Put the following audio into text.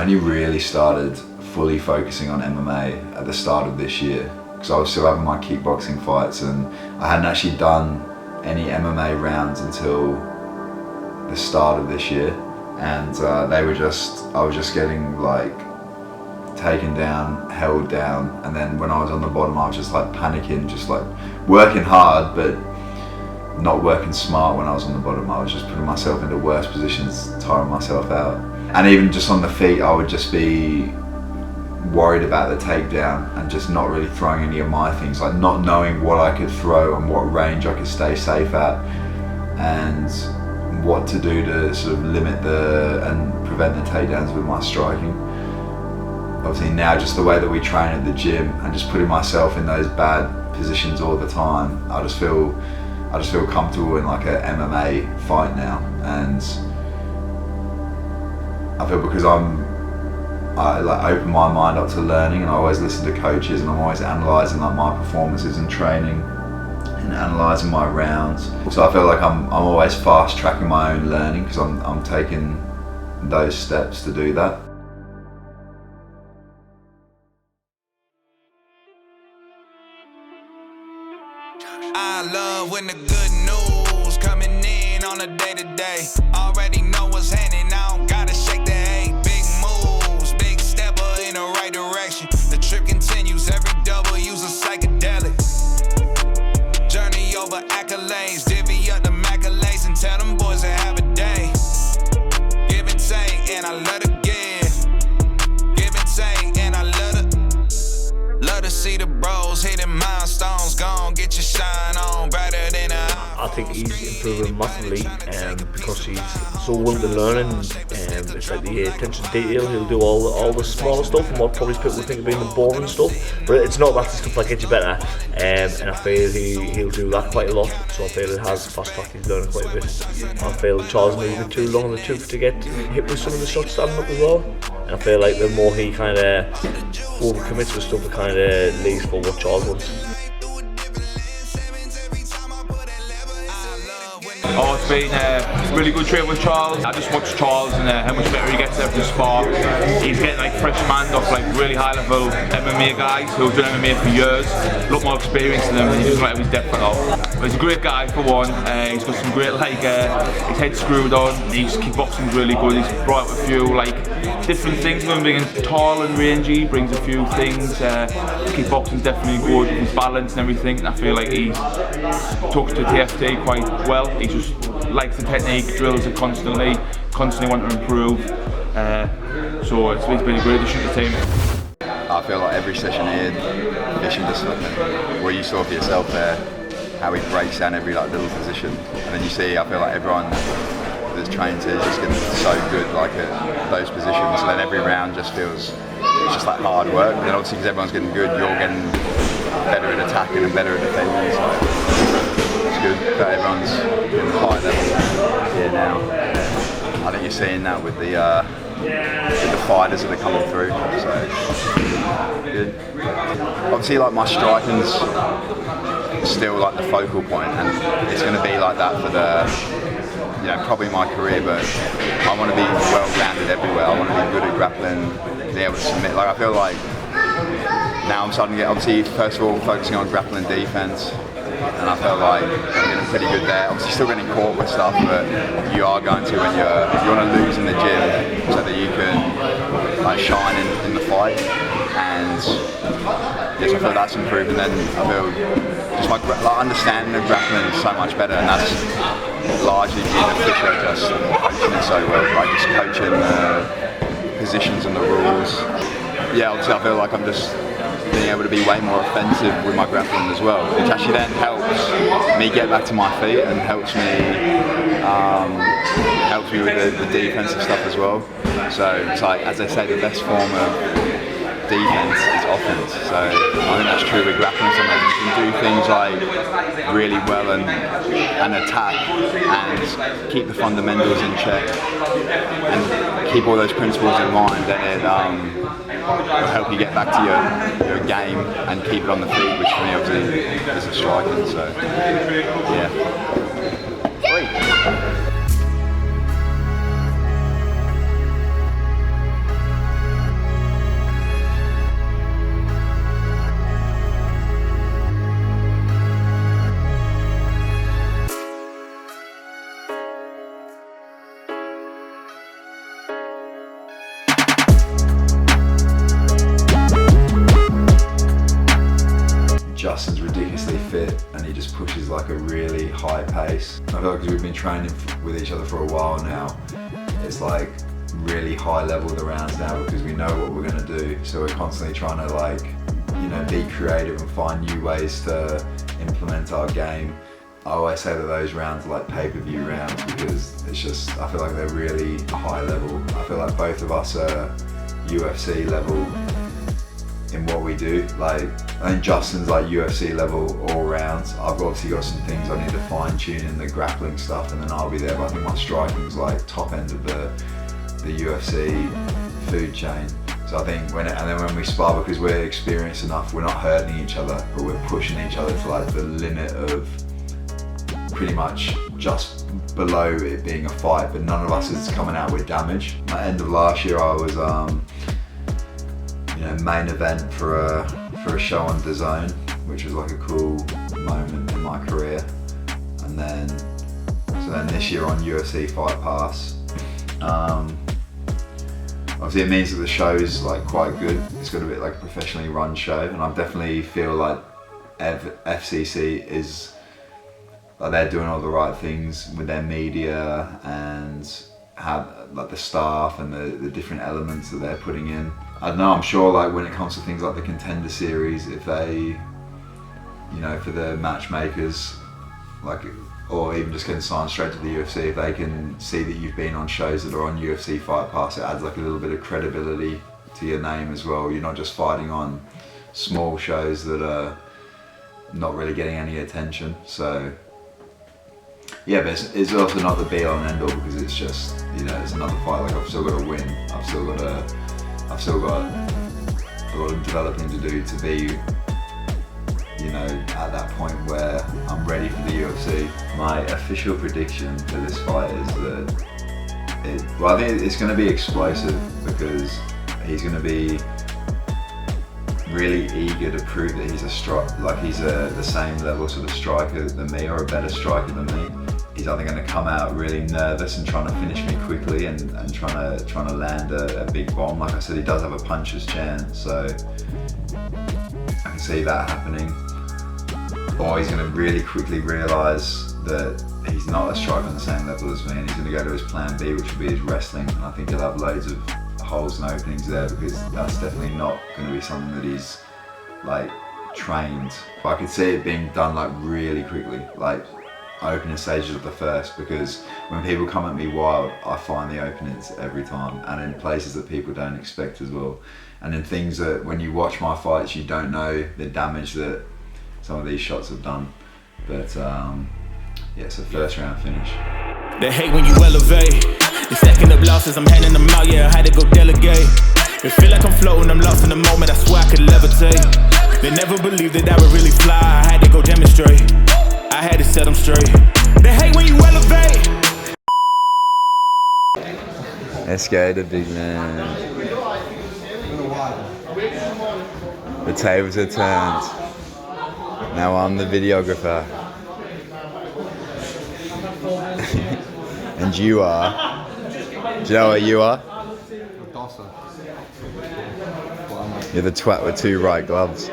only really started fully focusing on MMA at the start of this year, because I was still having my kickboxing fights and I hadn't actually done any MMA rounds until the start of this year, and I was just getting like taken down, held down, and then when I was on the bottom I was just like panicking, just like working hard but not working smart. When I was on the bottom I was just putting myself into worse positions, tiring myself out. And even just on the feet I would just be worried about the takedown and just not really throwing any of my things, like not knowing what I could throw and what range I could stay safe at and what to do to sort of limit and prevent the takedowns with my striking. Obviously now just the way that we train at the gym and just putting myself in those bad positions all the time, I just feel comfortable in like a MMA fight now. And I feel because I like open my mind up to learning, and I always listen to coaches, and I'm always analysing like my performances and training and analysing my rounds. So I feel like I'm always fast tracking my own learning because I'm taking those steps to do that. I love when the good news coming in on a day-to-day. Already know what's happening, I don't gotta shake the hay. Big moves, big stepper in the right direction. The trip continues, every W's a psychedelic. Journey over accolades, divvy up the accolades and tell them boys to have a day. Give and take, and I love to give. Give and take, and I love to see the bros hitting milestones. Gone, get your shine on, brighter than I think he's improving massively because he's so willing to learn, and it's like the attention to detail. He'll do all the smaller stuff and what probably people would think of being the boring stuff, but it's not. That's the stuff that gets you better, and I feel he'll do that quite a lot. So I feel it has fast tracked his learning quite a bit. I feel Charles moving too long in the tooth to get hit with some of the shots standing up as well, and I feel like the more he kind of overcommits with stuff, it kind of leaves for what Charles wants. Oh, it's been a really good training with Charles. I just watched Charles and how much better he gets every spar. He's getting like fresh man off like really high level MMA guys who've done MMA for years. A lot more experience than him, and he doesn't let his depth at all. But he's a great guy for one. He's got some great his head's screwed on. His kickboxing's really good. He's brought up a few like different things. Being tall and rangy brings a few things. Kickboxing's definitely good. His balance and everything. And I feel like he's took to TFT quite well. He just likes the technique, drills it constantly want to improve. So it's been a great addition to the team. I feel like every session here, fishing discipline, where you saw for yourself there, how he breaks down every like little position, and then you see, I feel like everyone that's trained here is just getting so good like at those positions, and then every round just feels it's just like hard work. And then obviously because everyone's getting good, you're getting better at attacking and better at defending. So it's good that everyone's in the high level here now. I think you're seeing that with the fighters that are coming through. So good. Obviously, like my striking's still like the focal point, and it's going to be like that for probably my career. But I want to be well-rounded everywhere. I want to be good at grappling, be able to submit. Like I feel like now I'm starting to get, obviously, first of all, focusing on grappling defense. And I felt like I'm getting pretty good there. Obviously still getting caught with stuff, but you are going to if you want to lose in the gym so that you can like shine in the fight. And yes, I feel that's improved, and then I feel just my understanding of grappling is so much better, and that's largely due to Fisher just coaching it so well, like just coaching the positions and the rules. Yeah, obviously I feel like I'm just being able to be way more offensive with my grappling as well, which actually then helps me get back to my feet and helps me with the defensive stuff as well. So it's like, as they say, the best form of defense is offense. So I think that's true with grappling. Sometimes you can do things like really well and attack and keep the fundamentals in check and keep all those principles in mind, then it'll help you get back to your game and keep it on the feet, which for me obviously is a striking. So yeah. Sweet. Justin's ridiculously fit and he just pushes like a really high pace. I feel like because we've been training with each other for a while now, it's like really high level the rounds now because we know what we're going to do. So we're constantly trying to like, you know, be creative and find new ways to implement our game. I always say that those rounds are like pay-per-view rounds because it's just, I feel like they're really high level. I feel like both of us are UFC level in what we do. Like, I think Justin's like UFC level all rounds. I've obviously got some things I need to fine tune in the grappling stuff and then I'll be there, but I think my striking's like top end of the UFC food chain. So I think and then when we spar, because we're experienced enough, we're not hurting each other, but we're pushing each other to like the limit of pretty much just below it being a fight, but none of us is coming out with damage. At the end of last year, I was you know, main event for a show on DAZN, which was like a cool moment in my career. And then, so then this year on UFC Fight Pass, obviously it means that the show is like quite good. It's got a bit like a professionally run show, and I definitely feel like FCC is, like, they're doing all the right things with their media and have like the staff and the different elements that they're putting in. I don't know, I'm sure like when it comes to things like the Contender Series, if they, you know, for the matchmakers, like, or even just getting signed straight to the UFC, if they can see that you've been on shows that are on UFC Fight Pass, it adds like a little bit of credibility to your name as well. You're not just fighting on small shows that are not really getting any attention. So yeah, but it's also not the be all and end all because it's just, you know, it's another fight. Like, I've still got to win. I've still got a lot of developing to do to be, you know, at that point where I'm ready for the UFC. My official prediction for this fight is that I think it's going to be explosive because he's going to be really eager to prove that he's the same level sort of striker than me, or a better striker than me. He's either going to come out really nervous and trying to finish me quickly and trying to land a big bomb. Like I said, he does have a puncher's chance, so I can see that happening. Or he's going to really quickly realise that he's not a striker on the same level as me, and he's going to go to his plan B, which will be his wrestling. And I think he'll have loads of holes and openings there because that's definitely not going to be something that he's like trained. But I could see it being done like really quickly, like opening stages of the first, because when people come at me wild, I find the openings every time, and in places that people don't expect as well, and in things that when you watch my fights you don't know the damage that some of these shots have done. But yeah, so first round finish. They hate when you elevate. They stacking up losses, I'm handing them out, yeah, I had to go delegate. They feel like I'm floating, I'm lost in the moment, I swear I could levitate. They never believed that I would really fly, I had to go demonstrate. I had to set them straight. They hate when you elevate. Let's go, the big man. The tables are turned. Now I'm the videographer. And you are? Do you know what you are? You're the twat with two right gloves.